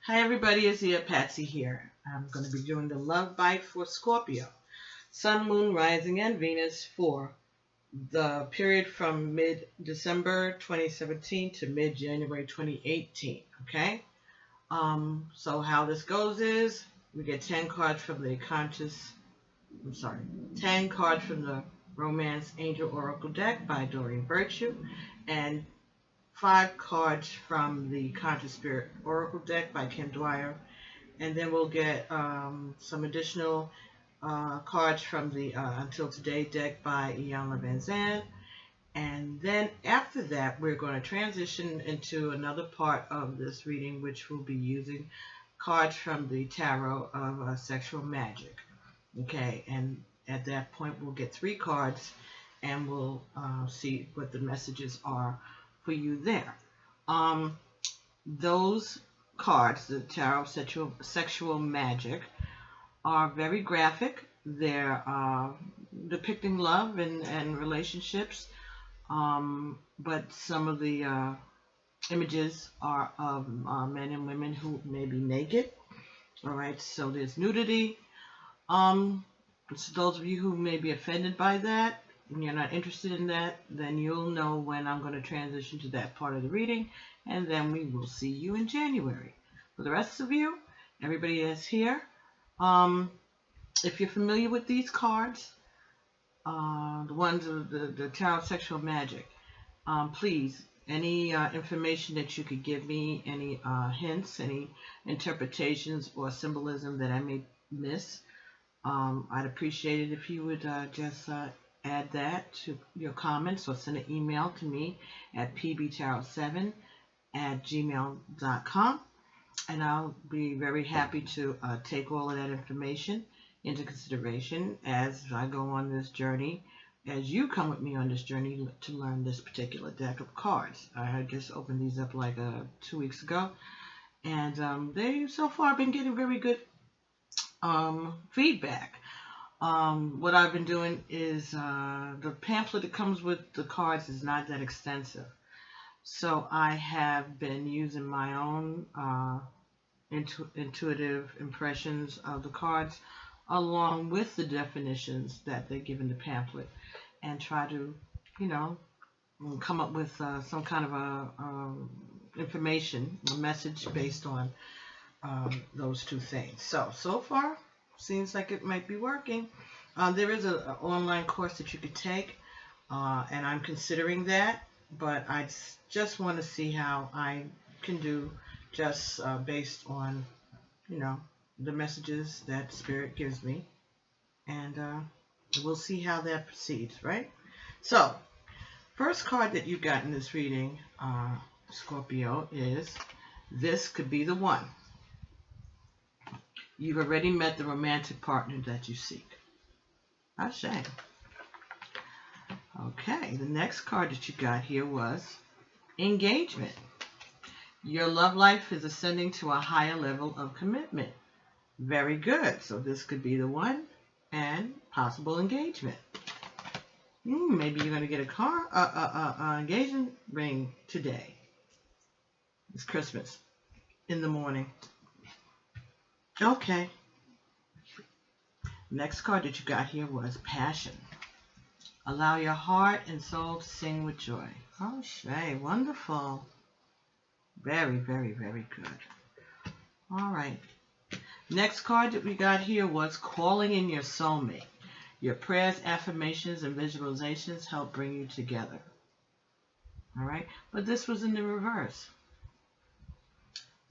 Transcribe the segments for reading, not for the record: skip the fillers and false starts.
Hi everybody, it's Patsy here. I'm going to be doing the love bite for Scorpio. Sun, Moon, Rising, and Venus for the period from mid-December 2017 to mid-January 2018. Okay? So how this goes is we get 10 cards from the 10 cards from the Romance Angel Oracle deck by Doreen Virtue, and 5 cards from the Conscious Spirit Oracle deck by Kim Dwyer, and then we'll get some additional cards from the Until Today deck by Iyanla Vanzant. And then after that, we're going to transition into another part of this reading, which will be using cards from the Tarot of Sexual Magic. Okay, and at that point, we'll get 3 cards, and we'll see what the messages are for you there. Those cards, the Tarot of Sexual Magic, are very graphic. They're depicting love and relationships, but some of the images are of men and women who may be naked. All right, so there's nudity. So those of you who may be offended by that, and you're not interested in that, then you'll know when I'm going to transition to that part of the reading, and then we will see you in January. For the rest of you, everybody is here. If you're familiar with these cards, the ones of the Tarot of Sexual Magic, please, any information that you could give me, any hints, any interpretations or symbolism that I may miss, I'd appreciate it if you would just add that to your comments, or send an email to me at pbtarot7@gmail.com, and I'll be very happy to take all of that information into consideration as I go on this journey, as you come with me on this journey to learn this particular deck of cards. I had just opened these up like 2 weeks ago, and they so far been getting very good feedback. What I've been doing is the pamphlet that comes with the cards is not that extensive, so I have been using my own intuitive impressions of the cards along with the definitions that they give in the pamphlet, and try to, come up with some kind of a information, a message based on those two things. So far, seems like it might be working. There is an online course that you could take, and I'm considering that, but I just want to see how I can do just based on, the messages that Spirit gives me, and we'll see how that proceeds, right? So, first card that you got in this reading, Scorpio, is This Could Be the One. You've already met the romantic partner that you seek. Ashe. Okay, the next card that you got here was Engagement. Your love life is ascending to a higher level of commitment. Very good. So this could be the one, and possible engagement. Maybe you're going to get a engagement ring today. It's Christmas in the morning. Okay. Next card that you got here was Passion. Allow your heart and soul to sing with joy. Oh, Shay, wonderful. Very, very, very good. All right. Next card that we got here was Calling in Your Soulmate. Your prayers, affirmations, and visualizations help bring you together. All right. But this was in the reverse.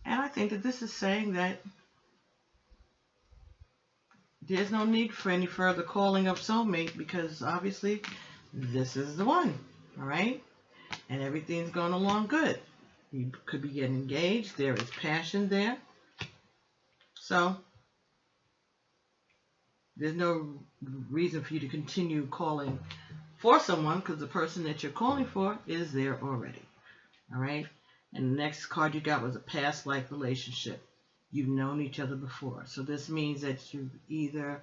And I think that this is saying that there's no need for any further calling of soulmate, because obviously this is the one, all right? And everything's going along good. You could be getting engaged. There is passion there. So there's no reason for you to continue calling for someone, because the person that you're calling for is there already, all right? And the next card you got was a past life relationship. You've known each other before. So this means that you either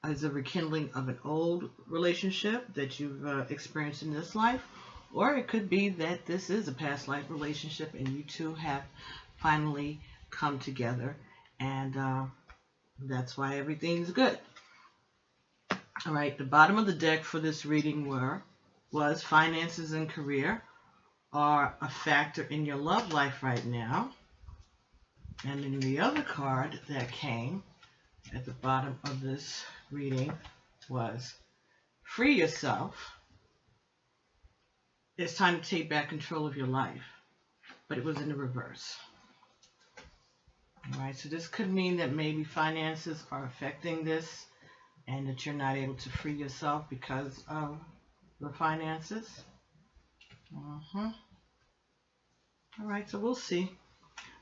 as a rekindling of an old relationship that you've experienced in this life, or it could be that this is a past life relationship and you two have finally come together, and that's why everything's good. All right, the bottom of the deck for this reading was finances and career are a factor in your love life right now. And then the other card that came at the bottom of this reading was free yourself. It's time to take back control of your life. But it was in the reverse. All right, so this could mean that maybe finances are affecting this and that you're not able to free yourself because of the finances. All right, so we'll see.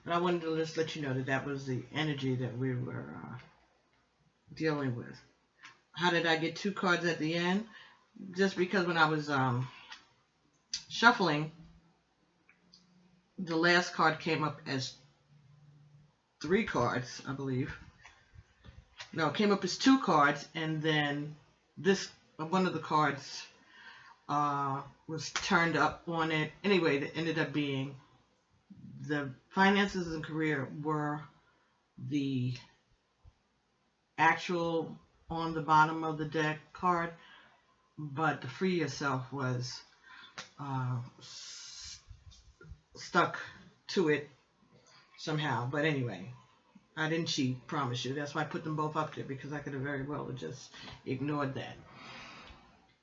But I wanted to just let you know that that was the energy that we were dealing with. How did I get 2 cards at the end? Just because when I was shuffling, the last card came up as 3 cards, I believe. No, it came up as 2 cards, and then this one of the cards was turned up on it. Anyway, it ended up being the finances and career were the actual on the bottom of the deck card, but the free yourself was stuck to it somehow. But anyway, I didn't cheat, promise you. That's why I put them both up there, because I could have very well just ignored that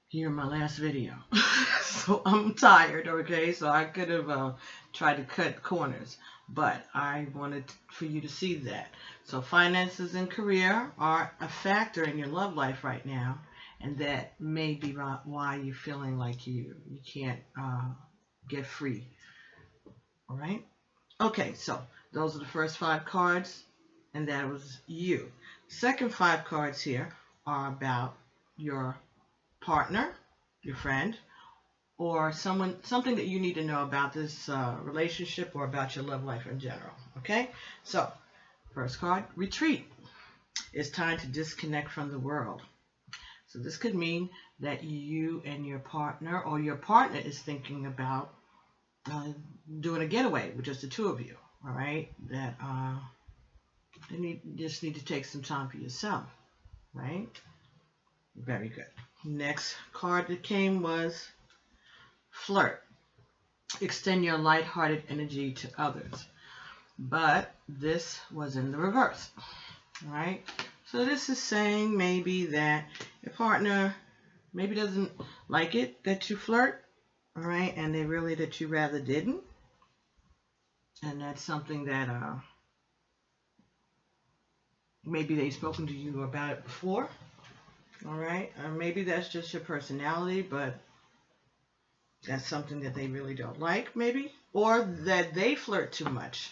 here in my last video. So I'm tired, okay? So I could have tried to cut corners, but I wanted for you to see that. So finances and career are a factor in your love life right now, and that may be why you're feeling like you can't get free. All right? Okay, so those are the first 5 cards, and that was you. Second 5 cards here are about your partner, your friend, or something that you need to know about this relationship or about your love life in general. Okay? So, first card, retreat. It's time to disconnect from the world. So this could mean that you and your partner, or your partner is thinking about doing a getaway with just the 2 of you. All right? That you just need to take some time for yourself. Right? Very good. Next card that came was flirt. Extend your lighthearted energy to others. But this was in the reverse. All right? So this is saying maybe that your partner maybe doesn't like it that you flirt. All right? And they really that you rather didn't. And that's something that maybe they've spoken to you about it before. All right? Or maybe that's just your personality, but that's something that they really don't like, maybe. Or that they flirt too much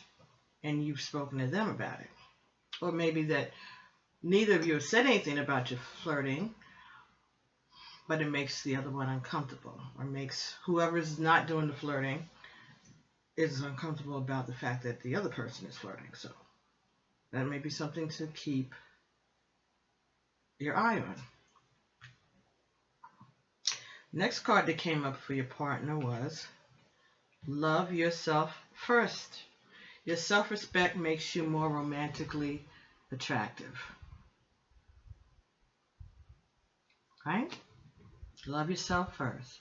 and you've spoken to them about it. Or maybe that neither of you have said anything about your flirting, but it makes the other one uncomfortable. Or makes whoever's not doing the flirting is uncomfortable about the fact that the other person is flirting. So that may be something to keep your eye on. Next card that came up for your partner was love yourself first. Your self-respect makes you more romantically attractive. Right? Love yourself first.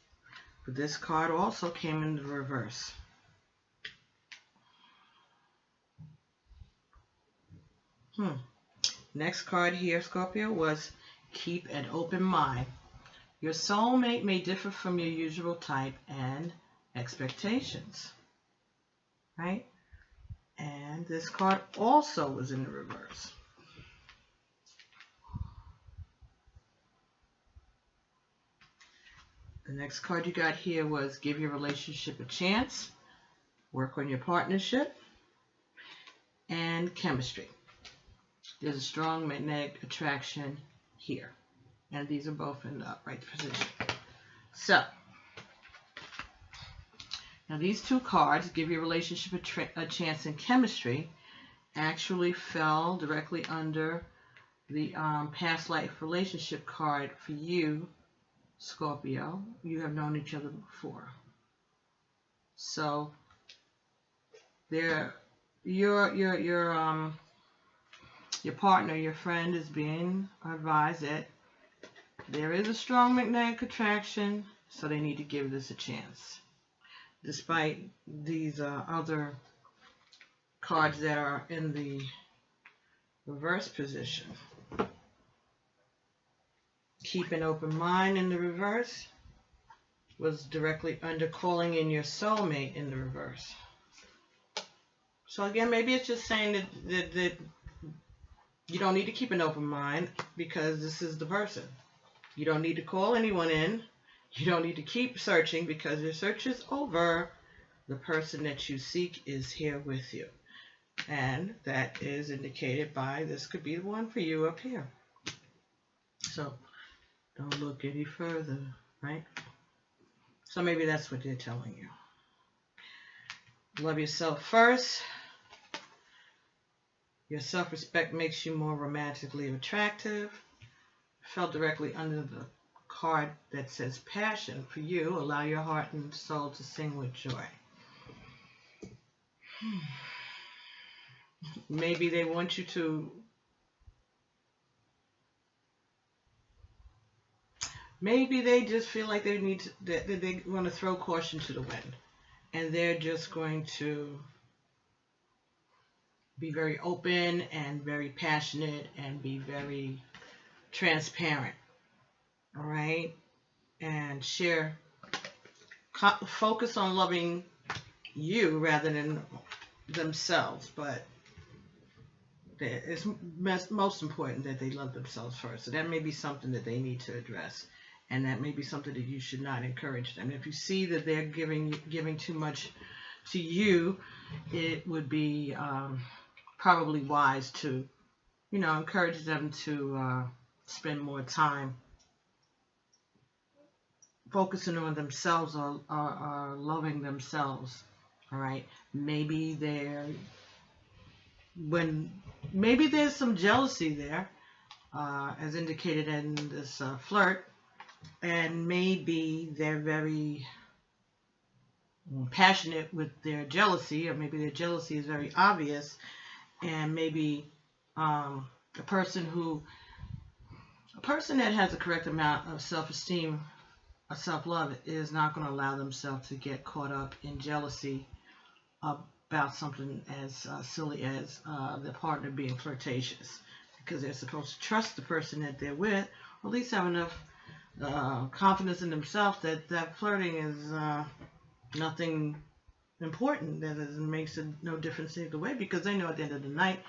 But this card also came in the reverse. Next card here, Scorpio, was keep an open mind. Your soulmate may differ from your usual type and expectations. Right? And this card also was in the reverse. The next card you got here was give your relationship a chance, work on your partnership, and chemistry. There's a strong magnetic attraction here. And these are both in the upright position. So, now these 2 cards, give your relationship a chance in chemistry, actually fell directly under the past life relationship card for you, Scorpio. You have known each other before. So, there your partner, your friend is being advised that there is a strong magnetic attraction, so they need to give this a chance. Despite these other cards that are in the reverse position. Keep an open mind in the reverse was directly under calling in your soulmate in the reverse. So again, maybe it's just saying that you don't need to keep an open mind because this is the person. You don't need to call anyone in. You don't need to keep searching because your search is over. The person that you seek is here with you. And that is indicated by this could be the one for you up here. So don't look any further, right? So maybe that's what they're telling you. Love yourself first. Your self-respect makes you more romantically attractive. Fell directly under the card that says passion. For you, allow your heart and soul to sing with joy. Maybe they want you to, maybe they just feel like they need to, that they want to throw caution to the wind. And they're just going to be very open and very passionate and be very transparent. All right? And share, focus on loving you rather than themselves. But it's most important that they love themselves first. So that may be something that they need to address. And that may be something that you should not encourage them. If you see that they're giving too much to you, it would be probably wise to, encourage them to spend more time focusing on themselves or loving themselves. All right. Maybe there's some jealousy there, as indicated in this flirt. And maybe they're very passionate with their jealousy, or maybe their jealousy is very obvious, and maybe a person that has the correct amount of self-esteem or self-love is not going to allow themselves to get caught up in jealousy about something as silly as the partner being flirtatious, because they're supposed to trust the person that they're with, or at least have enough confidence in themselves that flirting is nothing important, that it makes no difference either way, because they know at the end of the night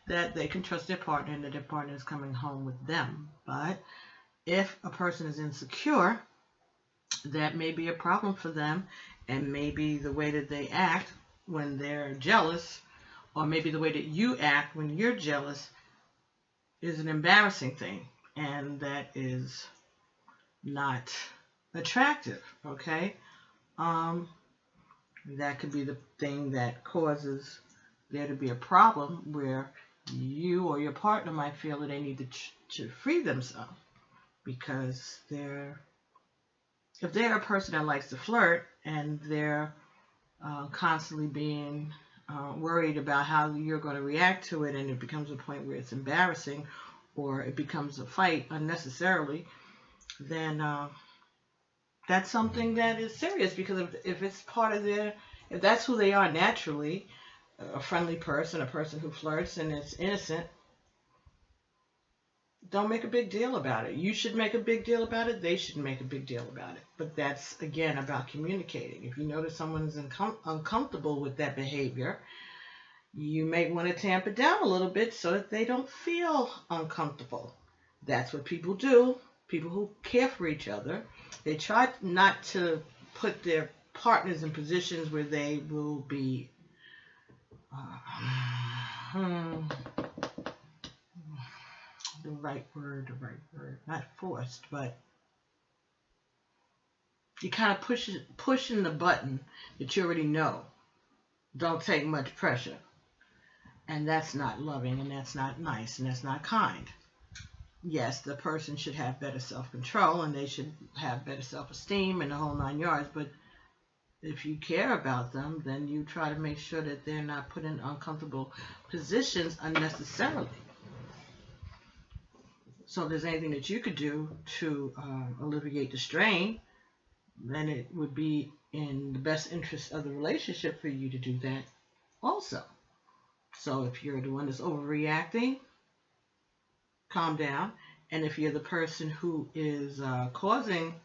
that they can trust their partner and that their partner is coming home with them. But if a person is insecure, that may be a problem for them, and maybe the way that they act when they're jealous, or maybe the way that you act when you're jealous, is an embarrassing thing, and that is not attractive. Okay, that could be the thing that causes there to be a problem where you or your partner might feel that they need to free themselves, because if they're a person that likes to flirt and they're constantly being worried about how you're going to react to it, and it becomes a point where it's embarrassing or it becomes a fight unnecessarily, then that's something that is serious, because if it's part of if that's who they are naturally, a friendly person, a person who flirts and is innocent, don't make a big deal about it. You should make a big deal about it. They should make a big deal about it. But that's, again, about communicating. If you notice someone's uncomfortable with that behavior, you may want to tamp it down a little bit so that they don't feel uncomfortable. That's what people do. People who care for each other, they try not to put their partners in positions where they will be the right word, not forced, but you kind of pushing the button that you already know. Don't take much pressure. And that's not loving, and that's not nice, and that's not kind. Yes, the person should have better self-control, and they should have better self-esteem and the whole 9 yards, but if you care about them, then you try to make sure that they're not put in uncomfortable positions unnecessarily. So if there's anything that you could do to alleviate the strain, then it would be in the best interest of the relationship for you to do that also. So if you're the one that's overreacting, calm down. And if you're the person who is causing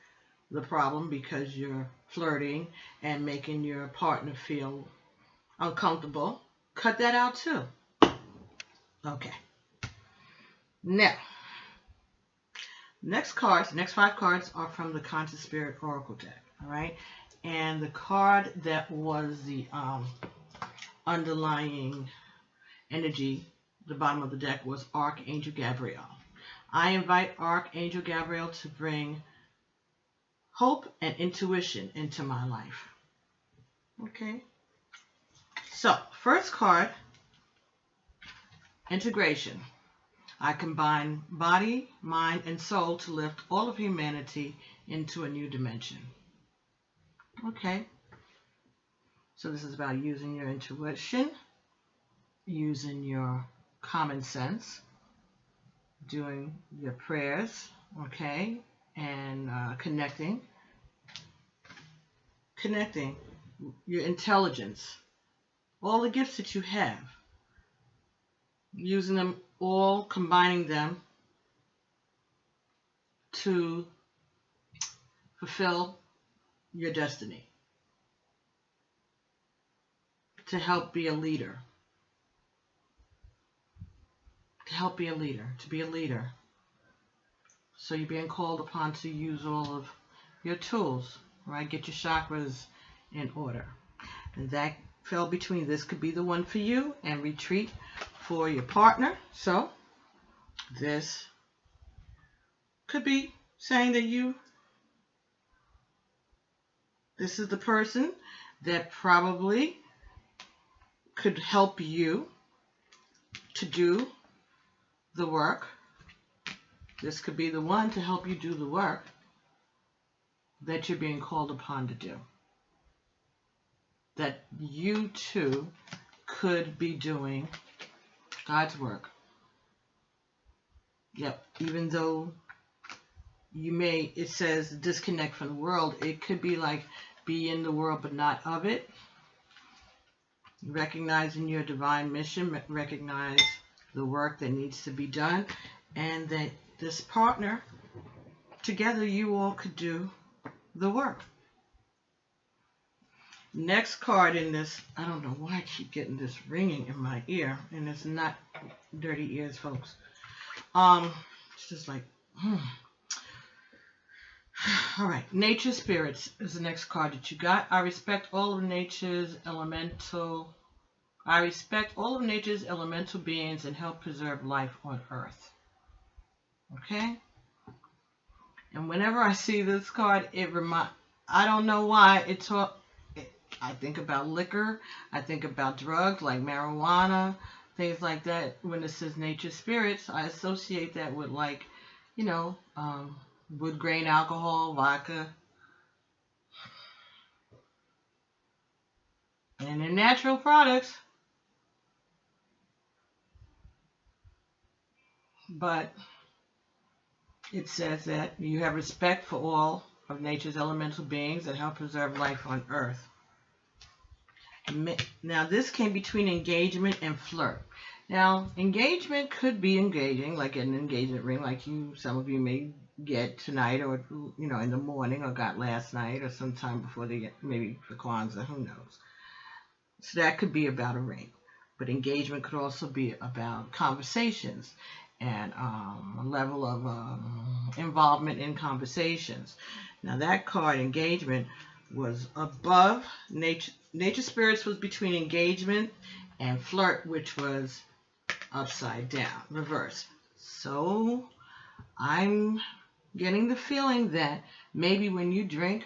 the problem because you're flirting and making your partner feel uncomfortable, cut that out too. Okay. Now, next 5 cards are from the Conscious Spirit Oracle deck. All right. And the card that was the underlying energy, the bottom of the deck, was Archangel Gabriel. I invite Archangel Gabriel to bring hope and intuition into my life. Okay. So, first card, integration. I combine body, mind, and soul to lift all of humanity into a new dimension. Okay. So this is about using your intuition, using your common sense, doing your prayers, okay, and connecting your intelligence, all the gifts that you have, using them all, combining them to fulfill your destiny, to help be a leader, to be a leader. So you're being called upon to use all of your tools, right? Get your chakras in order. And that fell between. This could be the one for you, and retreat for your partner. So this could be saying that this is the person that probably could help you to do the work. This could be the one to help you do the work that you're being called upon to do. That you too could be doing God's work. Yep, even though it says disconnect from the world, it could be like be in the world but not of it. Recognizing your divine mission, recognize the work that needs to be done, and that this partner, together you all could do the work. Next card in this, I don't know why I keep getting this ringing in my ear, and it's not dirty ears, folks. It's just like, All right, nature spirits is the next card that you got. I respect all of nature's elemental beings and help preserve life on Earth. Okay? And whenever I see this card, I don't know why I think about liquor, I think about drugs like marijuana, things like that. When it says nature spirits, I associate that with, like, wood grain alcohol, vodka, and they're natural products. But it says that you have respect for all of nature's elemental beings that help preserve life on Earth. Now, this came between engagement and flirt. Now, engagement could be engaging, like an engagement ring, like some of you may get tonight, or in the morning, or got last night, or sometime before they get, maybe for Kwanzaa, who knows. So that could be about a ring. But engagement could also be about conversations and a level of involvement in conversations. Now, that card, engagement, was above nature. Nature spirits was between engagement and flirt, which was upside down, reverse. So I'm getting the feeling that maybe when you drink,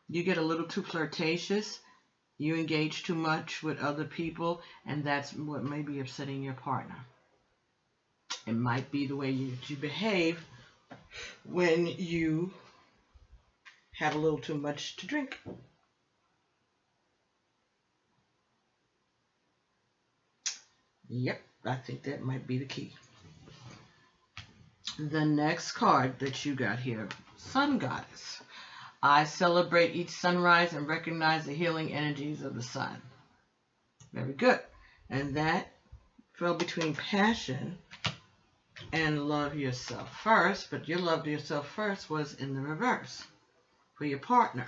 you get a little too flirtatious, you engage too much with other people, and that's what may be upsetting your partner. It might be the way you behave when you have a little too much to drink. Yep, I think that might be the key. The next card that you got here, Sun Goddess. I celebrate each sunrise and recognize the healing energies of the sun. Very good. And that fell between passion and love yourself first, but your love to yourself first was in the reverse for your partner.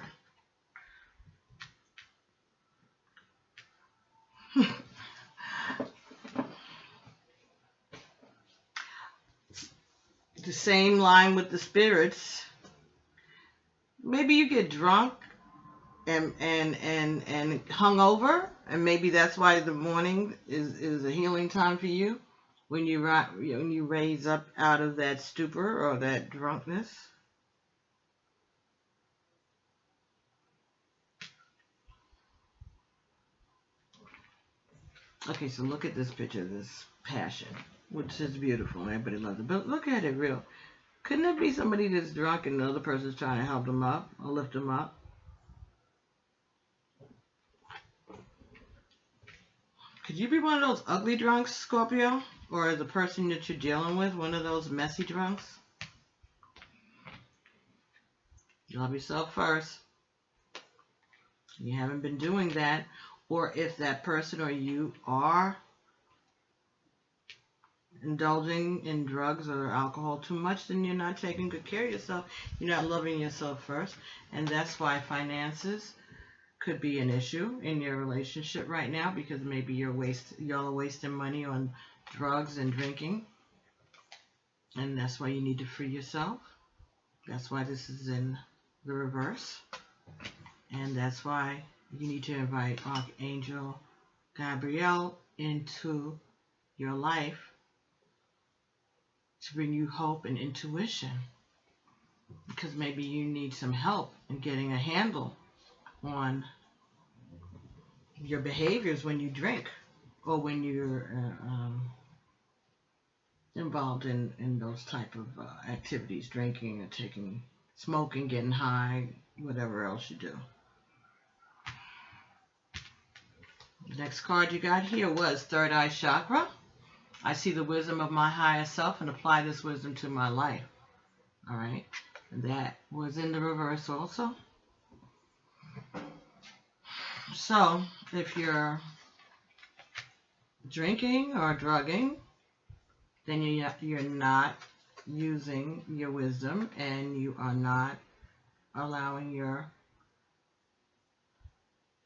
The same line with the spirits. Maybe you get drunk and hungover, and maybe that's why the morning is a healing time for you when you raise up out of that stupor or that drunkenness. Okay, so look at this picture, this passion, which is beautiful, and everybody loves it. But look at it real. Couldn't it be somebody that's drunk and the other person's trying to help them up or lift them up? Could you be one of those ugly drunks, Scorpio? Or the person that you're dealing with, one of those messy drunks? Love yourself first. You haven't been doing that. Or if that person or you are indulging in drugs or alcohol too much, then you're not taking good care of yourself. You're not loving yourself first. And that's why finances could be an issue in your relationship right now, because maybe y'all are wasting money on drugs and drinking. And that's why you need to free yourself. That's why this is in the reverse. And that's why you need to invite Archangel Gabriel into your life to bring you hope and intuition. Because maybe you need some help in getting a handle on your behaviors when you drink or when you're involved in those type of activities, drinking or smoking, getting high, whatever else you do. The next card you got here was Third Eye Chakra. I see the wisdom of my higher self and apply this wisdom to my life. All right. And that was in the reverse also. So, if you're drinking or drugging, then you're not using your wisdom and you are not allowing your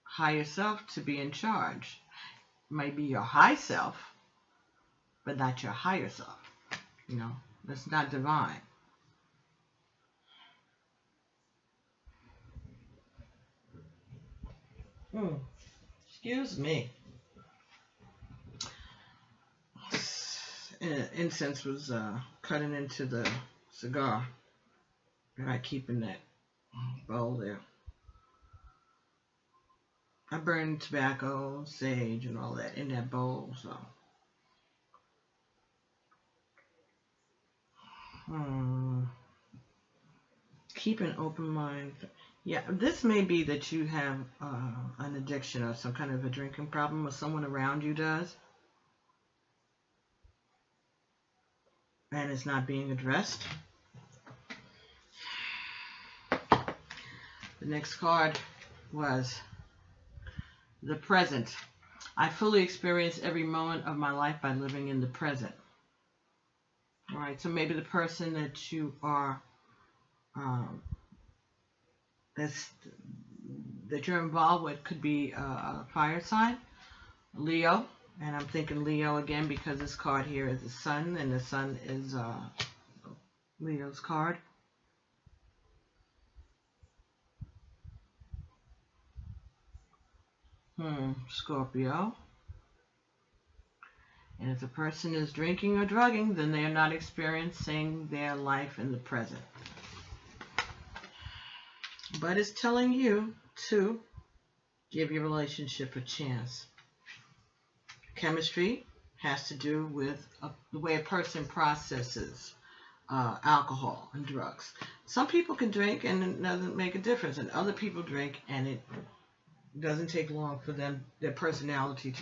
higher self to be in charge. It might be your high self, but not your higher self. You know, that's not divine. Excuse me. Incense was cutting into the cigar that I keep in that bowl there. I burn tobacco, sage, and all that in that bowl, so. Keep an open mind. Yeah, this may be that you have an addiction or some kind of a drinking problem, or someone around you does, and it's not being addressed. The next card was the present. I fully experience every moment of my life by living in the present. All right, so maybe the person that you are that you're involved with could be a fire sign, Leo, and I'm thinking Leo again because this card here is the sun, and the sun is Leo's card. Scorpio. And if the person is drinking or drugging, then they are not experiencing their life in the present. But it's telling you to give your relationship a chance. Chemistry has to do with the way a person processes alcohol and drugs. Some people can drink and it doesn't make a difference, and other people drink and it doesn't take long for their personality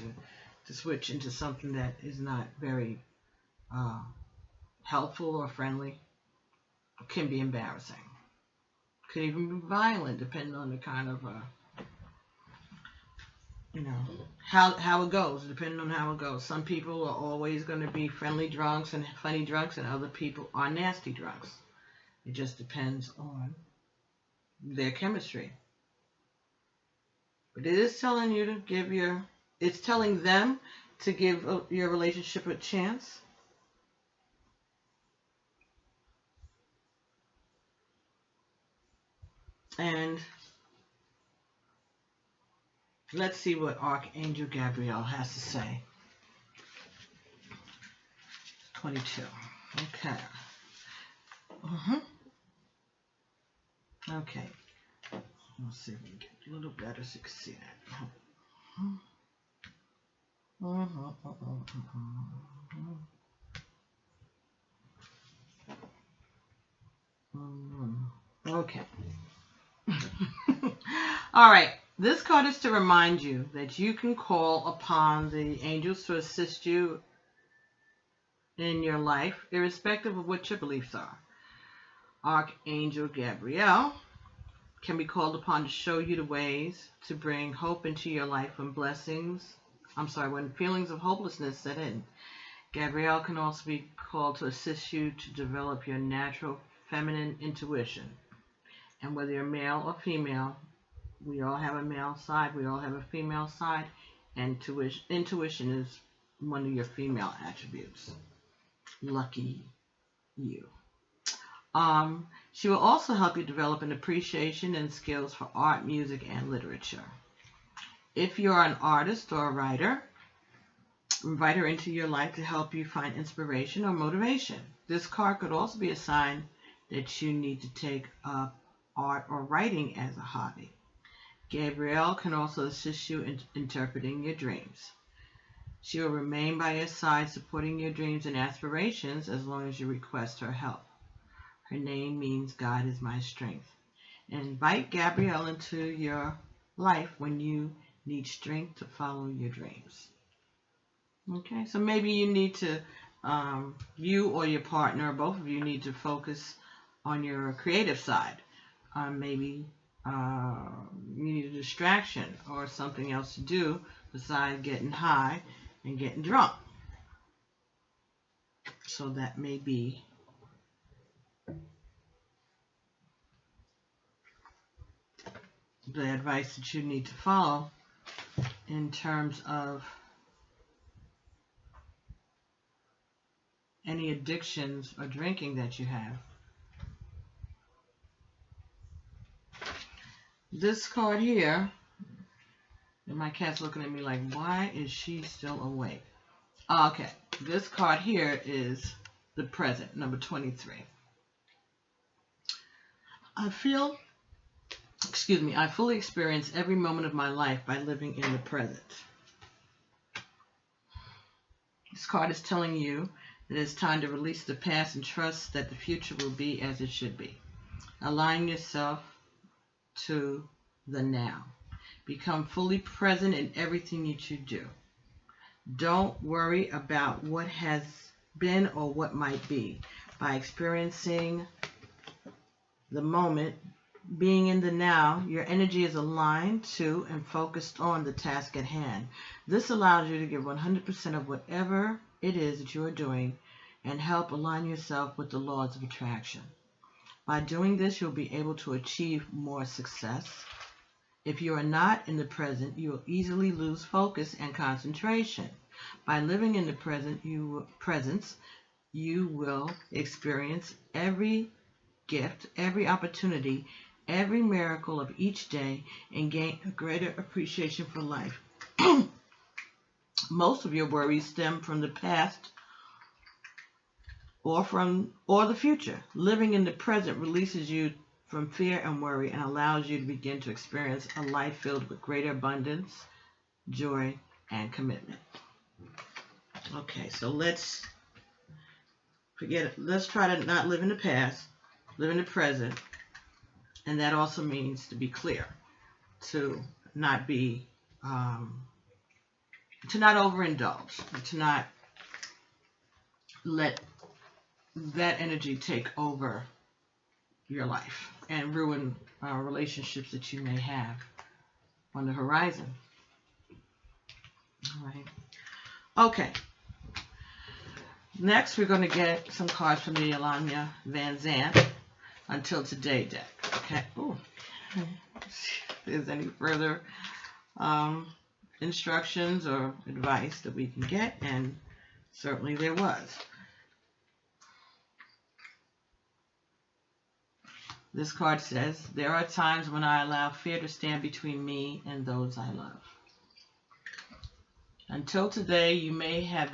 to switch into something that is not very helpful or friendly. It can be embarrassing. Could even be violent, depending on the kind of, how it goes, depending on how it goes. Some people are always going to be friendly drunks and funny drunks, and other people are nasty drunks. It just depends on their chemistry. But it is telling you to give it's telling them to give your relationship a chance. And let's see what Archangel Gabriel has to say. 22. Okay. Okay. Let's see if we can get a little better so you can see that. Okay. All right. This card is to remind you that you can call upon the angels to assist you in your life, irrespective of what your beliefs are. Archangel Gabriel can be called upon to show you the ways to bring hope into your life when when feelings of hopelessness set in. Gabriel can also be called to assist you to develop your natural feminine intuition. And whether you're male or female, we all have a male side, we all have a female side, and intuition is one of your female attributes. Lucky you. She will also help you develop an appreciation and skills for art, music, and literature. If you're an artist or a writer, invite her into your life to help you find inspiration or motivation. This card could also be a sign that you need to take up art or writing as a hobby. Gabrielle can also assist you in interpreting your dreams. She will remain by your side, supporting your dreams and aspirations as long as you request her help. Her name means God is my strength. And invite Gabrielle into your life when you need strength to follow your dreams. Okay, so maybe you need to, you or your partner, both of you need to focus on your creative side. Maybe you need a distraction or something else to do besides getting high and getting drunk. So that may be the advice that you need to follow in terms of any addictions or drinking that you have. This card here, and my cat's looking at me like, why is she still awake? Okay, this card here is the present, number 23. I fully experience every moment of my life by living in the present. This card is telling you that it's time to release the past and trust that the future will be as it should be. Align yourself to the now. Become fully present in everything that you do. Don't worry about what has been or what might be. By experiencing the moment, being in the now, your energy is aligned to and focused on the task at hand. This allows you to give 100% of whatever it is that you are doing and help align yourself with the laws of attraction. By doing this, you'll be able to achieve more success. If you are not in the present, you will easily lose focus and concentration. By living in the presence, you will experience every gift, every opportunity, every miracle of each day, and gain a greater appreciation for life. Most of your worries stem from the past or the future. Living in the present releases you from fear and worry and allows you to begin to experience a life filled with greater abundance, joy, and commitment. Okay, so let's try to not live in the past, live in the present, and that also means to be clear, to not be to not overindulge, to not let that energy take over your life and ruin relationships that you may have on the horizon. All right. Okay. Next, we're going to get some cards from the Alanya Van Zandt Until Today deck. Okay. Ooh. If there's any further instructions or advice that we can get, and certainly there was. This card says, there are times when I allow fear to stand between me and those I love. Until today, you may not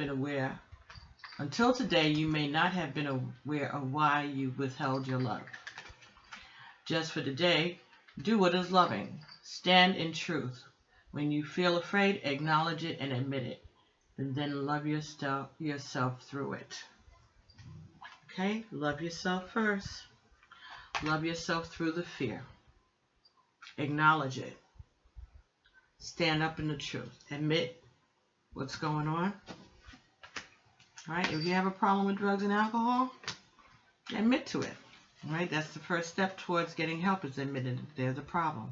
have been aware of why you withheld your love. Just for today, do what is loving. Stand in truth. When you feel afraid, acknowledge it and admit it. And then love yourself through it. Okay? Love yourself first. Love yourself through the fear. Acknowledge it. Stand up in the truth. Admit what's going on. All right? If you have a problem with drugs and alcohol, admit to it. All right? That's the first step towards getting help, is admitting that there's a problem.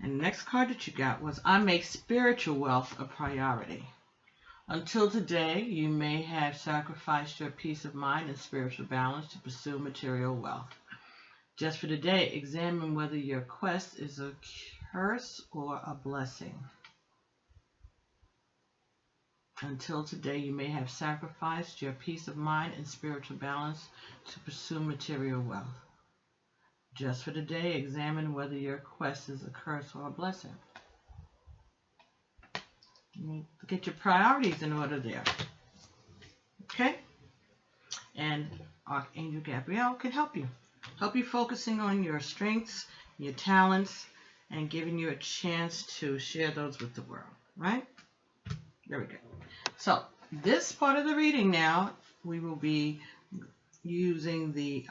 And the next card that you got was, I make spiritual wealth a priority. Until today, you may have sacrificed your peace of mind and spiritual balance to pursue material wealth. Just for today, examine whether your quest is a curse or a blessing. Until today, you may have sacrificed your peace of mind and spiritual balance to pursue material wealth. Just for today, examine whether your quest is a curse or a blessing. Get your priorities in order there. Okay? And Archangel Gabriel can help you. Help you focusing on your strengths, your talents, and giving you a chance to share those with the world. Right? There we go. So, this part of the reading now, we will be using the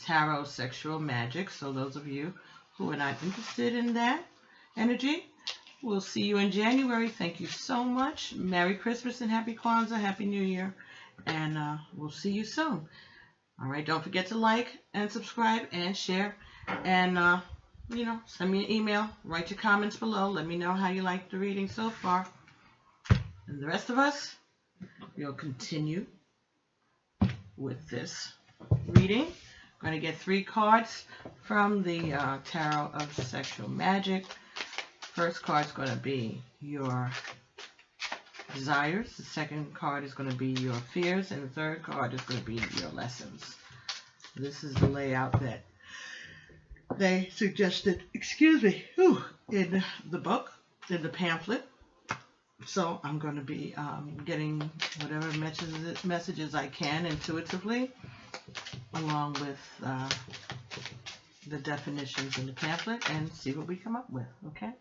Tarot Sexual Magic. So those of you who are not interested in that energy, we'll see you in January. Thank you so much. Merry Christmas and Happy Kwanzaa. Happy New Year. And we'll see you soon. All right. Don't forget to like and subscribe and share. And, send me an email. Write your comments below. Let me know how you like the reading so far. And the rest of us, we'll continue with this reading. I'm going to get 3 cards from the Tarot of Sexual Magic. First card is going to be your desires. The second card is going to be your fears. And the third card is going to be your lessons. This is the layout that they suggested, in the book, in the pamphlet. So I'm going to be getting whatever messages I can intuitively, along with the definitions in the pamphlet, and see what we come up with, okay?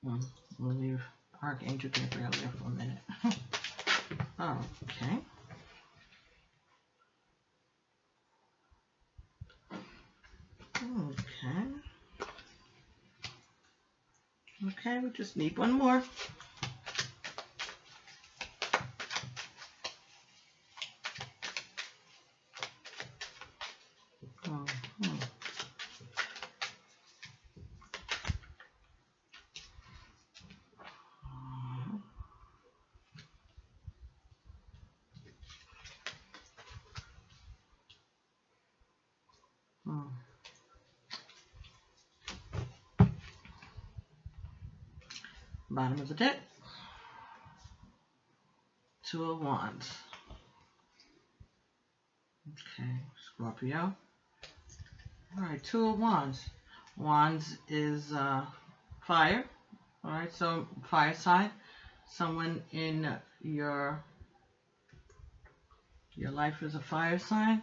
We'll leave Archangel Gabriel there for a minute. Okay. Okay. Okay, we just need one more. Bottom of the deck, 2 of Wands. Okay, Scorpio. All right, 2 of Wands. Wands is fire. All right, so fire sign. Someone in your life is a fire sign.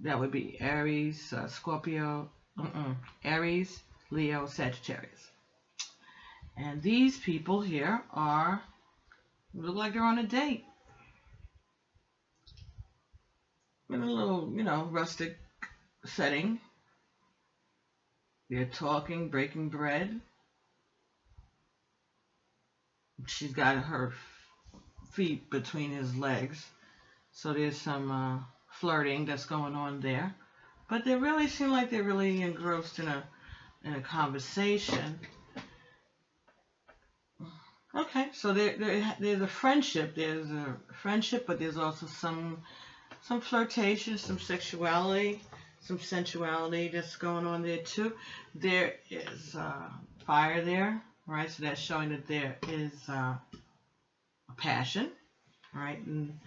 That would be Aries, Scorpio, Aries, Leo, Sagittarius. And these people here look like they're on a date. In a little, rustic setting. They're talking, breaking bread. she's got her feet between his legs. So there's some flirting that's going on there. But they really seem like they're really engrossed in a conversation. Okay, so there's a friendship. There's a friendship, but there's also some flirtation, some sexuality, some sensuality that's going on there too. There is fire there, right? So that's showing that there is a passion, right? And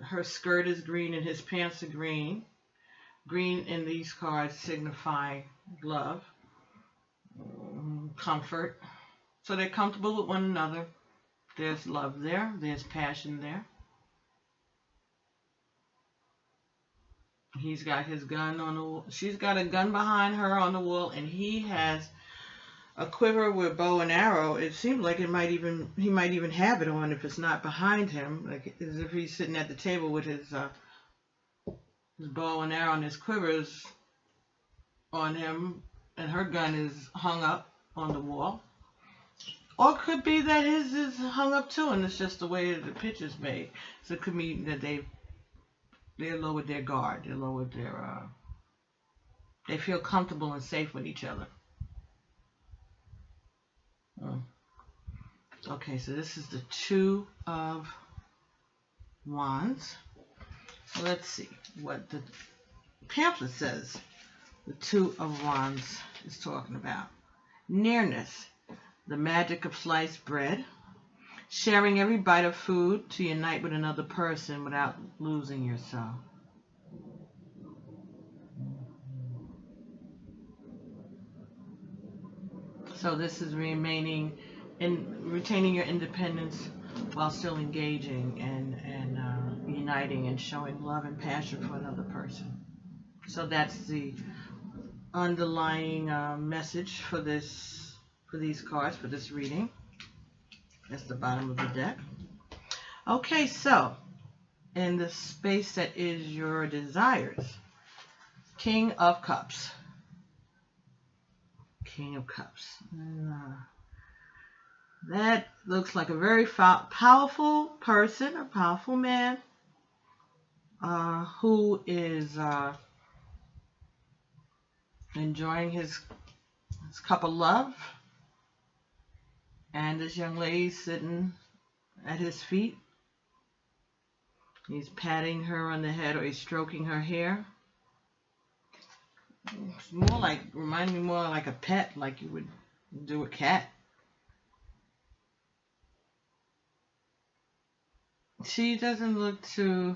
her skirt is green and his pants are green. Green in these cards signify love, comfort. So they're comfortable with one another. There's love there. There's passion there. He's got his gun on the wall. She's got a gun behind her on the wall, and he has a quiver with bow and arrow. It seems like he might even have it on if it's not behind him, like as if he's sitting at the table with his bow and arrow and his quivers on him, and her gun is hung up on the wall. Or it could be that his is hung up too, and it's just the way the picture's made. So it could mean that they lowered their guard. They lowered their. They feel comfortable and safe with each other. Okay, so this is the Two of Wands. So let's see what the pamphlet says. The Two of Wands is talking about. Nearness. The magic of sliced bread, sharing every bite of food to unite with another person without losing yourself. So this is retaining your independence while still engaging and uniting and showing love and passion for another person. So that's the underlying message for these cards, for this reading. That's the bottom of the deck. Okay, so in the space that is your desires, King of Cups. King of Cups. That looks like a very powerful person, a powerful man who is enjoying his cup of love. And this young lady sitting at his feet. He's patting her on the head, or he's stroking her hair. It's more like, remind me more like a pet, like you would do a cat. She doesn't look too,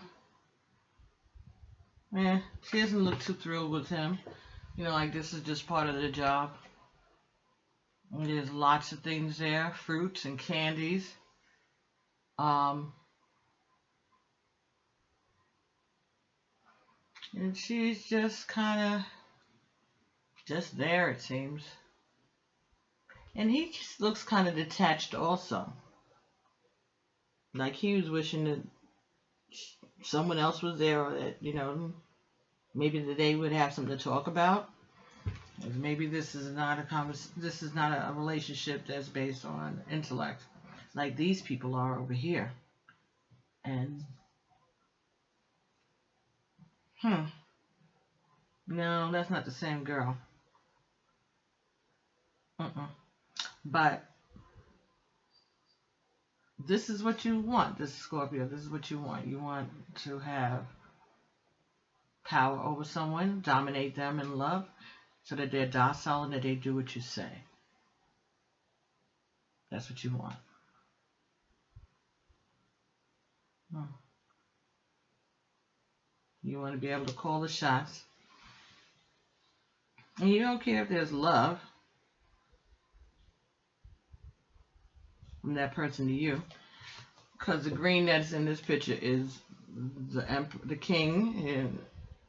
she doesn't look too thrilled with him. You know, like this is just part of the job. There's lots of things there, fruits and candies. And she's just kind of just there, it seems. And he just looks kind of detached also. Like he was wishing that someone else was there, or that, you know, maybe that they would have something to talk about. Maybe this is not a relationship that's based on intellect, like these people are over here. And no, that's not the same girl. But this is what you want. This is Scorpio. This is what you want. You want to have power over someone, dominate them in love, so that they're docile and that they do what you say. That's what you want. You want to be able to call the shots. And you don't care if there's love from that person to you. Because the green that's in this picture is the king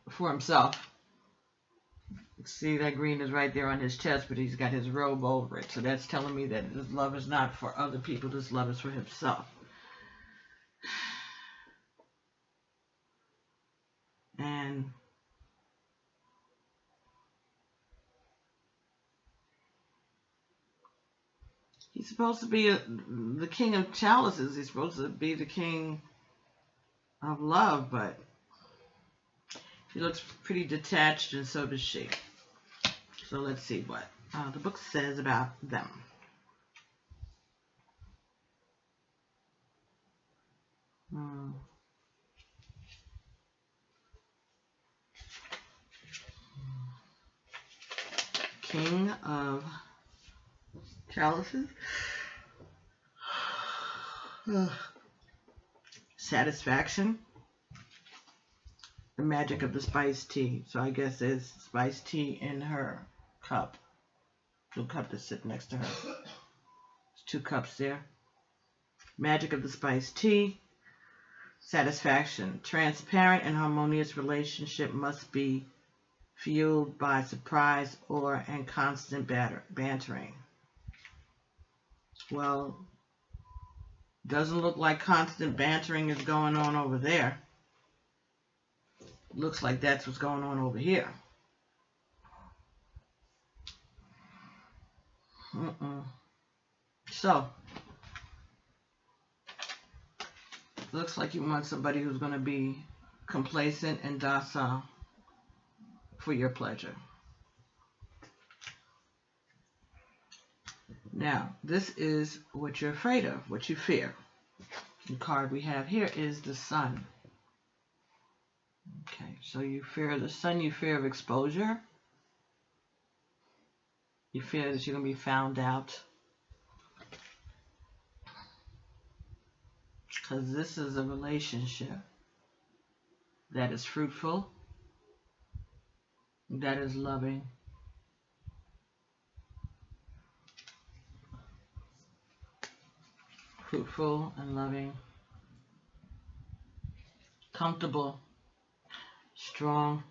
for himself. See, that green is right there on his chest, but he's got his robe over it. So that's telling me that this love is not for other people. This love is for himself. And He's supposed to be the king of chalices. He's supposed to be the king of love, but he looks pretty detached, and so does she. So let's see what the book says about them. King of chalices. Satisfaction. The magic of the spiced tea. So I guess there's spiced tea in her cup. The cup that's sitting next to her. There's 2 cups there. Magic of the spiced tea. Satisfaction. Transparent and harmonious relationship must be fueled by surprise and constant bantering. Well, doesn't look like constant bantering is going on over there. Looks like that's what's going on over here. So, looks like you want somebody who's going to be complacent and docile for your pleasure. Now, this is what you're afraid of, what you fear. The card we have here is the Sun. Okay, so you fear the Sun, you fear of exposure. You fear that you're going to be found out. Because this is a relationship that is fruitful, that is loving, fruitful and loving, comfortable, strong,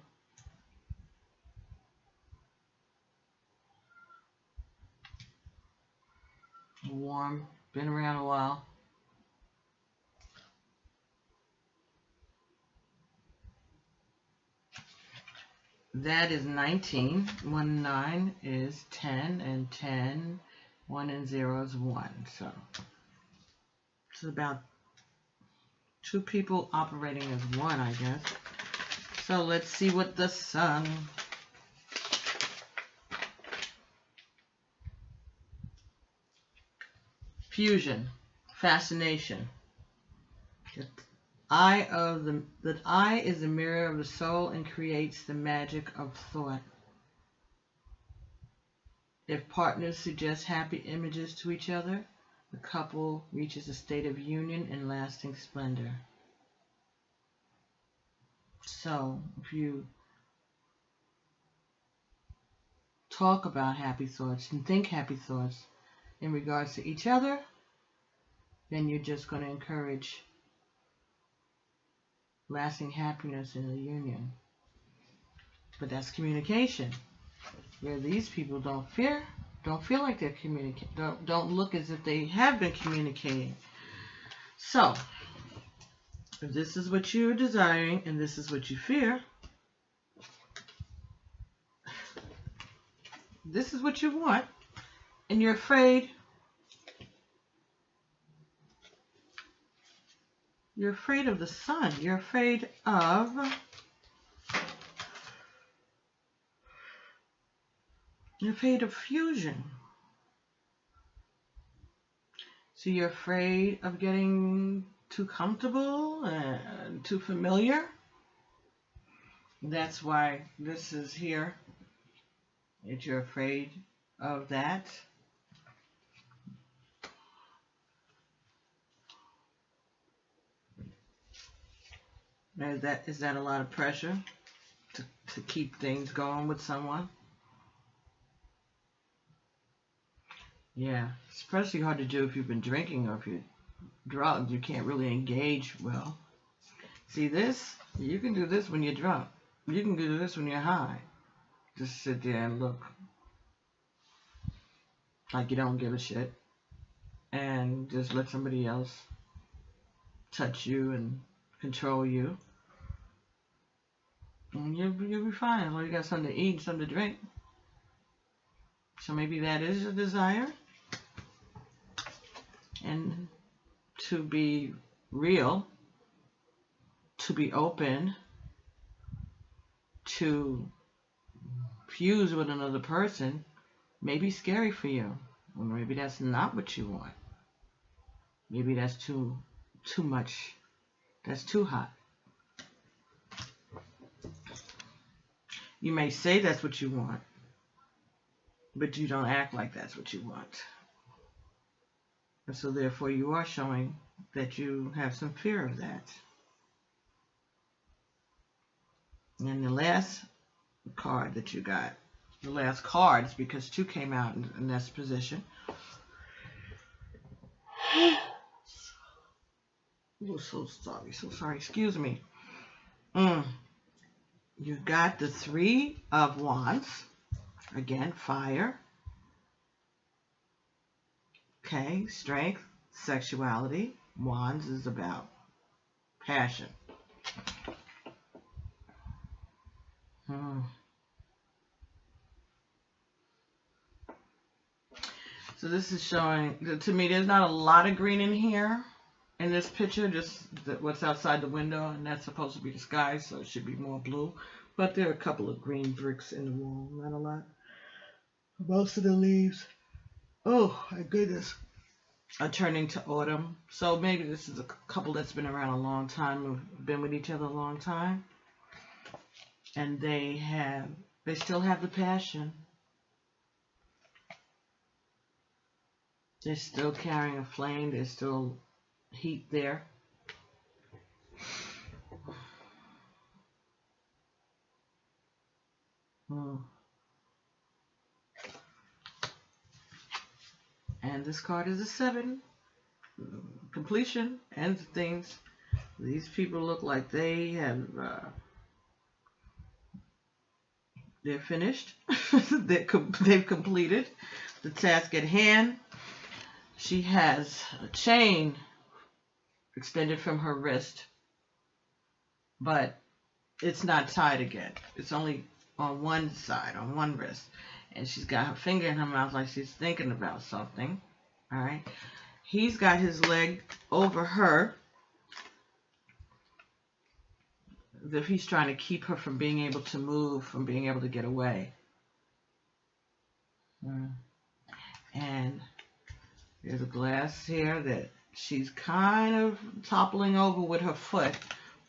warm, been around a while. That is 19. 1 and 9 is 10, and 10, 1 and 0 is 1. So it's about 2 people operating as one, I guess. So let's see what the Sun. Fusion, fascination. The eye is the mirror of the soul and creates the magic of thought. If partners suggest happy images to each other, the couple reaches a state of union and lasting splendor. So, if you talk about happy thoughts and think happy thoughts in regards to each other, then you're just going to encourage lasting happiness in the union. But that's communication. Where these people don't feel like they're communicating, don't look as if they have been communicating. So, if this is what you're desiring and this is what you fear, this is what you want, and you're afraid. You're afraid of the Sun. You're afraid of fusion. So you're afraid of getting too comfortable and too familiar. That's why this is here. If you're afraid of that. Is that a lot of pressure to keep things going with someone? Yeah, it's especially hard to do if you've been drinking or if you're drugged. You can't really engage well. See this? You can do this when you're drunk. You can do this when you're high. Just sit there and look like you don't give a shit and just let somebody else touch you and control you. And you'll be fine. Well, you got something to eat, something to drink. So maybe that is your desire. and to be real, to be open, to fuse with another person may be scary for you. Or maybe that's not what you want. Maybe that's too much. That's too hot. You may say that's what you want, but you don't act like that's what you want. And so therefore you are showing that you have some fear of that. And the last card that you got, the last cards, because 2 came out in this position. Oh, so sorry, excuse me. You've got the 3 of Wands, again, fire. Okay, strength, sexuality. Wands is about passion. So this is showing, to me, there's not a lot of green in here in this picture, just what's outside the window, and that's supposed to be the sky, so it should be more blue. But there are a couple of green bricks in the wall, not a lot. Most of the leaves, oh my goodness, are turning to autumn. So maybe this is a couple that's been around a long time, have been with each other a long time. And they still have the passion. They're still carrying a flame. There's still heat there. And this card is a 7. Completion, ends of things. These people look like they have, they're finished. They've completed the task at hand. She has a chain extended from her wrist, but it's not tied again. It's only on one side, on one wrist. And she's got her finger in her mouth like she's thinking about something. All right. He's got his leg over her, as if he's trying to keep her from being able to move, from being able to get away. And there's a glass here that she's kind of toppling over with her foot,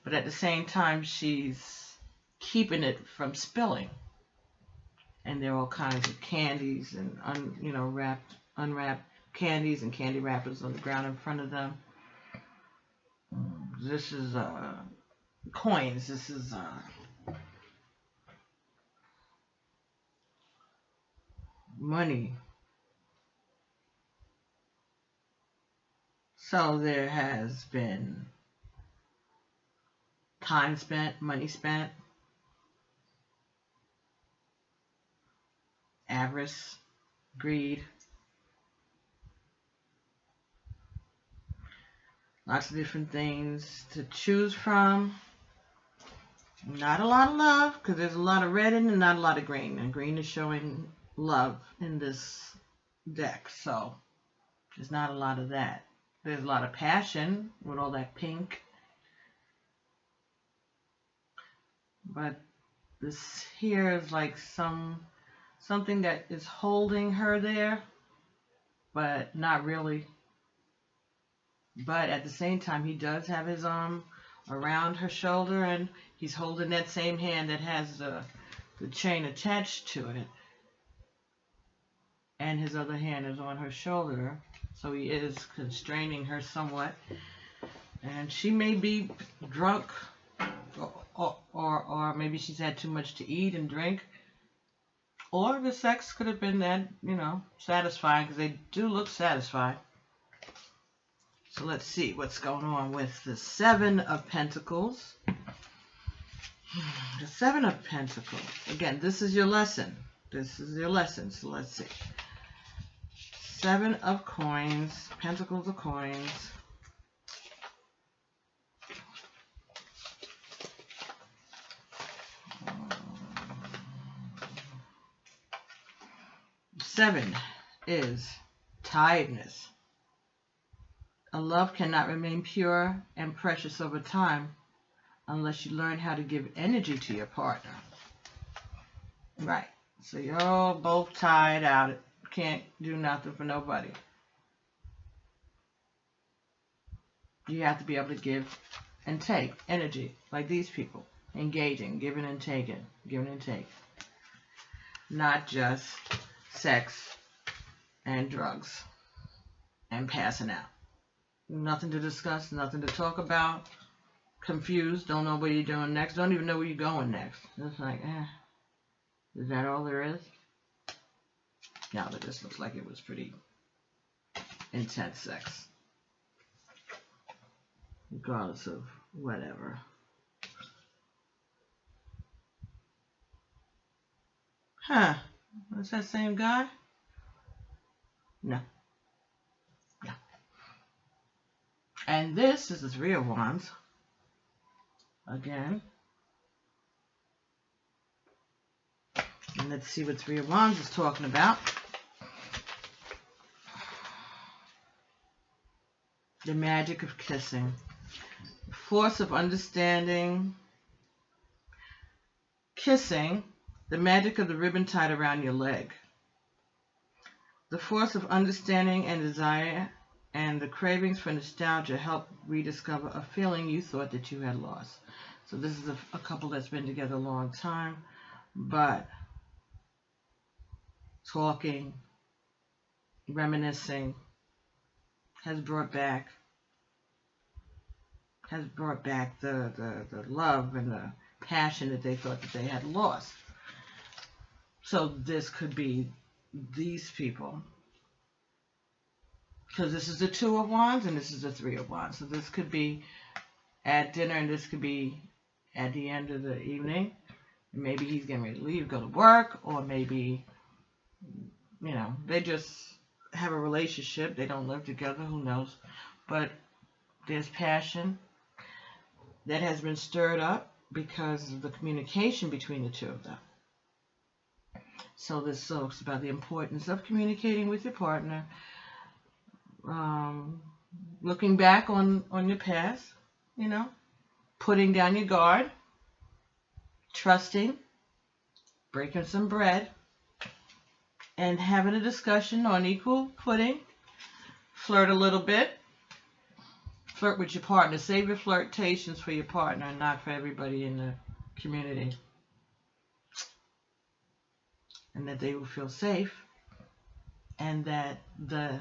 but at the same time she's keeping it from spilling. And there are all kinds of candies and unwrapped candies and candy wrappers on the ground in front of them. This is coins. This is money. So there has been time spent, money spent, avarice, greed, lots of different things to choose from. Not a lot of love, because there's a lot of red in and not a lot of green. And green is showing love in this deck, so there's not a lot of that. There's a lot of passion with all that pink. But this here is like something that is holding her there, but not really. But at the same time, he does have his arm around her shoulder, and he's holding that same hand that has the chain attached to it. And his other hand is on her shoulder, so he is constraining her somewhat. And she may be drunk, or maybe she's had too much to eat and drink. Or the sex could have been that, satisfying, because they do look satisfied. So let's see what's going on with the 7 of Pentacles. The 7 of Pentacles. Again, this is your lesson. This is your lesson. So let's see. 7 of Coins. Pentacles of Coins. Seven is tiredness. A love cannot remain pure and precious over time unless you learn how to give energy to your partner. Right. So you're all both tired out. Can't do nothing for nobody. You have to be able to give and take energy, like these people. Engaging, giving and taking, giving and taking. Not just sex and drugs and passing out. Nothing to discuss, nothing to talk about. Confused, don't know what you're doing next, don't even know where you're going next. It's like, is that all there is? Now that this looks like it was pretty intense sex. Regardless of whatever. Huh. Is that same guy? No. No. And this is the Three of Wands. Again. And let's see what Three of Wands is talking about. The magic of kissing. Force of understanding. Kissing. The magic of the ribbon tied around your leg. The force of understanding and desire and the cravings for nostalgia help rediscover a feeling you thought that you had lost. So this is a couple that's been together a long time, but talking, reminiscing has brought back the love and the passion that they thought that they had lost. So this could be these people. Because this is the Two of Wands and this is the Three of Wands. So this could be at dinner and this could be at the end of the evening. Maybe he's getting ready to leave, go to work, or maybe, you know, they just have a relationship. They don't live together, who knows. But there's passion that has been stirred up because of the communication between the two of them. So this talks about the importance of communicating with your partner, looking back on your past, you know, putting down your guard, trusting, breaking some bread, and having a discussion on equal footing. Flirt a little bit. Flirt with your partner. Save your flirtations for your partner and not for everybody in the community. And that they will feel safe, and that the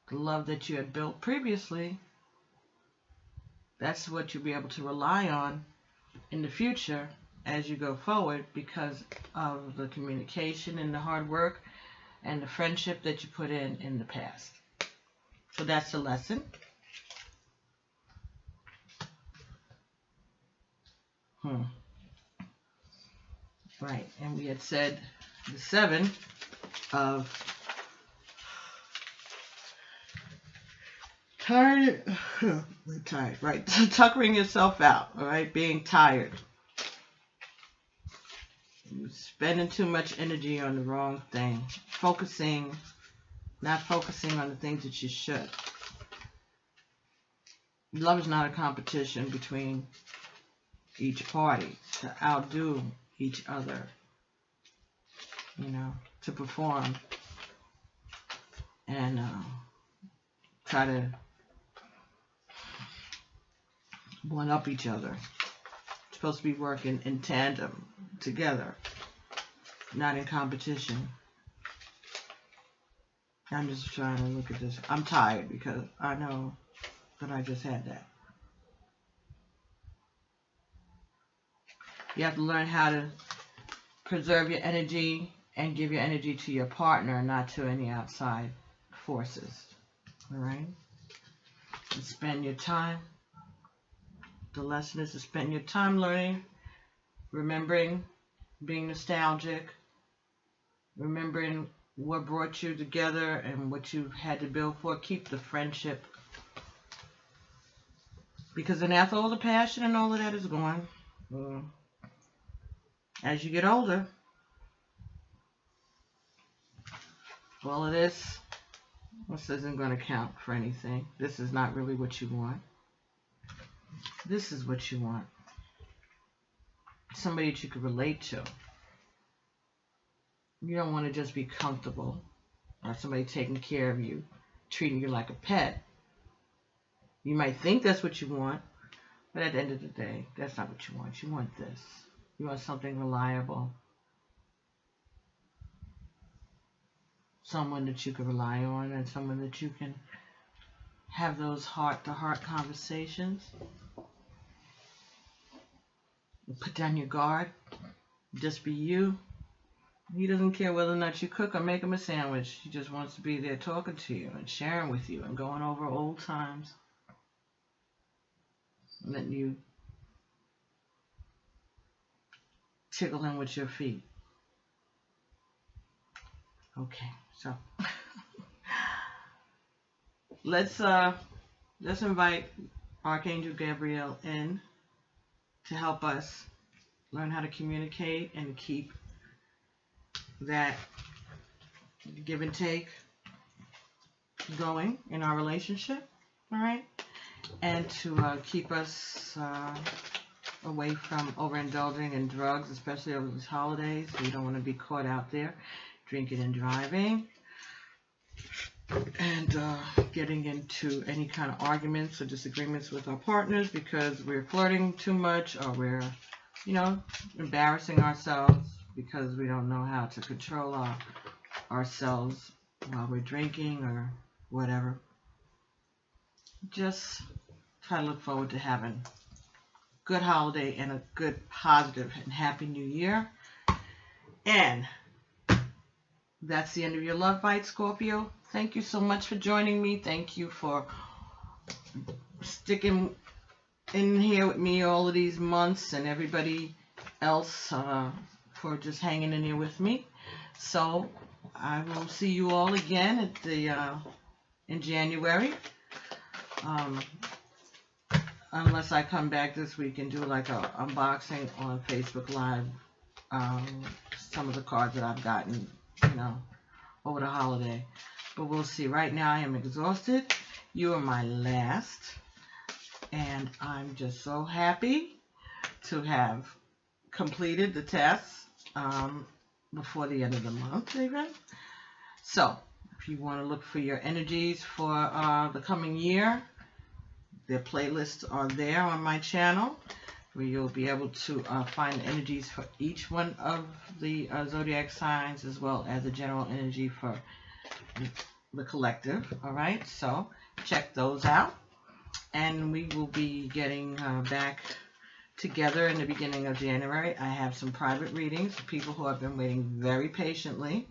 love that you had built previously, that's what you'll be able to rely on in the future as you go forward because of the communication and the hard work and the friendship that you put in the past. So that's the lesson. Right, and we had said the Seven of tired, right, tuckering yourself out, all right, being tired. You're spending too much energy on the wrong thing. Not focusing on the things that you should. Love is not a competition between each party to outdo each other, you know, to perform and try to one up each other. It's supposed to be working in tandem together, not in competition. I'm just trying to look at this. I'm tired because I know that I just had that. You have to learn how to preserve your energy and give your energy to your partner, not to any outside forces. All right? And spend your time. The lesson is to spend your time learning, remembering, being nostalgic, remembering what brought you together and what you had to build for. Keep the friendship. Because then after all the passion and all of that is gone, as you get older, all of this This isn't going to count for anything. This is not really what you want. This is what you want. Somebody that you could relate to. You don't want to just be comfortable, or somebody taking care of you, treating you like a pet. You might think that's what you want, but at the end of the day, that's not what you want. You want this. You want something reliable. Someone that you can rely on, and someone that you can have those heart-to-heart conversations. Put down your guard. Just be you. He doesn't care whether or not you cook or make him a sandwich. He just wants to be there talking to you and sharing with you and going over old times. And letting you tickle him with your feet. Okay, so let's invite Archangel Gabriel in to help us learn how to communicate and keep that give and take going in our relationship, all right? And to keep us away from overindulging in drugs, especially over these holidays. We don't want to be caught out there drinking and driving and getting into any kind of arguments or disagreements with our partners because we're flirting too much, or we're, you know, embarrassing ourselves because we don't know how to control ourselves while we're drinking or whatever. Just try to look forward to having a good holiday and a good, positive, and happy new year. And that's the end of your Love Bite, Scorpio. Thank you so much for joining me. Thank you for sticking in here with me all of these months, and everybody else for just hanging in here with me. So I will see you all again at the in January. Unless I come back this week and do like a unboxing on Facebook Live, some of the cards that I've gotten, you know, over the holiday. But we'll see. Right now I am exhausted. You are my last. And I'm just so happy to have completed the tests before the end of the month even. So if you want to look for your energies for the coming year, the playlists are there on my channel, where you'll be able to find energies for each one of the zodiac signs, as well as a general energy for the collective. All right, so check those out, and we will be getting back together in the beginning of January. I have some private readings for people who have been waiting very patiently.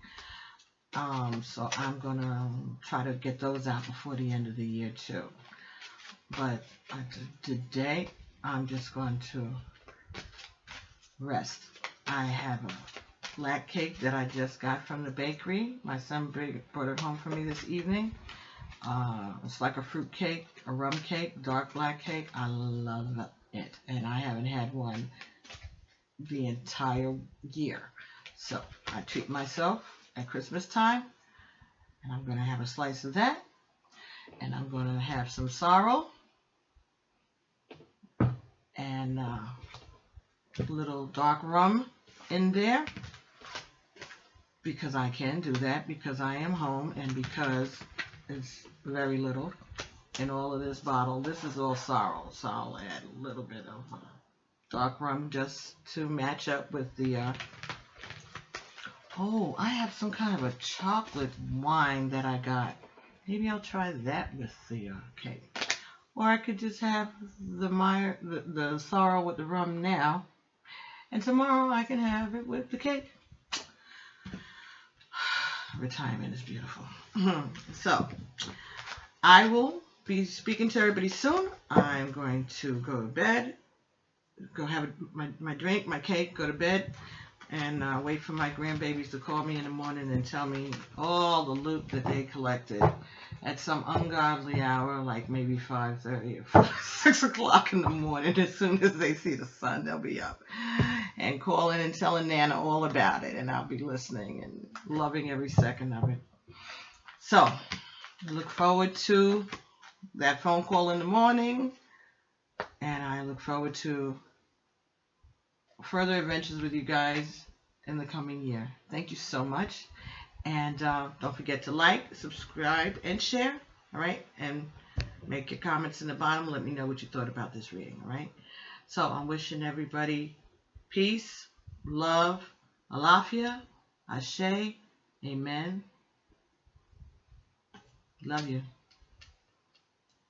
So I'm gonna try to get those out before the end of the year too. But today I'm just going to rest. I have a black cake that I just got from the bakery. My son brought it home for me this evening. It's like a fruit cake, a rum cake, dark black cake. I love it, and I haven't had one the entire year. So I treat myself at Christmas time, and I'm going to have a slice of that, and I'm going to have some sorrel and a little dark rum in there, because I can do that, because I am home, and because it's very little in all of this bottle. This is all sorrel, so I'll add a little bit of dark rum just to match up with the oh, I have some kind of a chocolate wine that I got. Maybe I'll try that with the cake. Or I could just have the sorrel with the rum now, and tomorrow I can have it with the cake. Retirement is beautiful. So I will be speaking to everybody soon. I'm going to go to bed, go have my drink, my cake, go to bed, and wait for my grandbabies to call me in the morning and tell me all the loot that they collected at some ungodly hour, like maybe 5:30 or 6 o'clock in the morning. As soon as they see the sun, they'll be up and calling and telling Nana all about it, and I'll be listening and loving every second of it. So I look forward to that phone call in the morning, and I look forward to further adventures with you guys in the coming year. Thank you so much. And don't forget to like, subscribe, and share. All right? And make your comments in the bottom. Let me know what you thought about this reading. All right? So I'm wishing everybody peace, love, alafia, ashe, amen. Love you.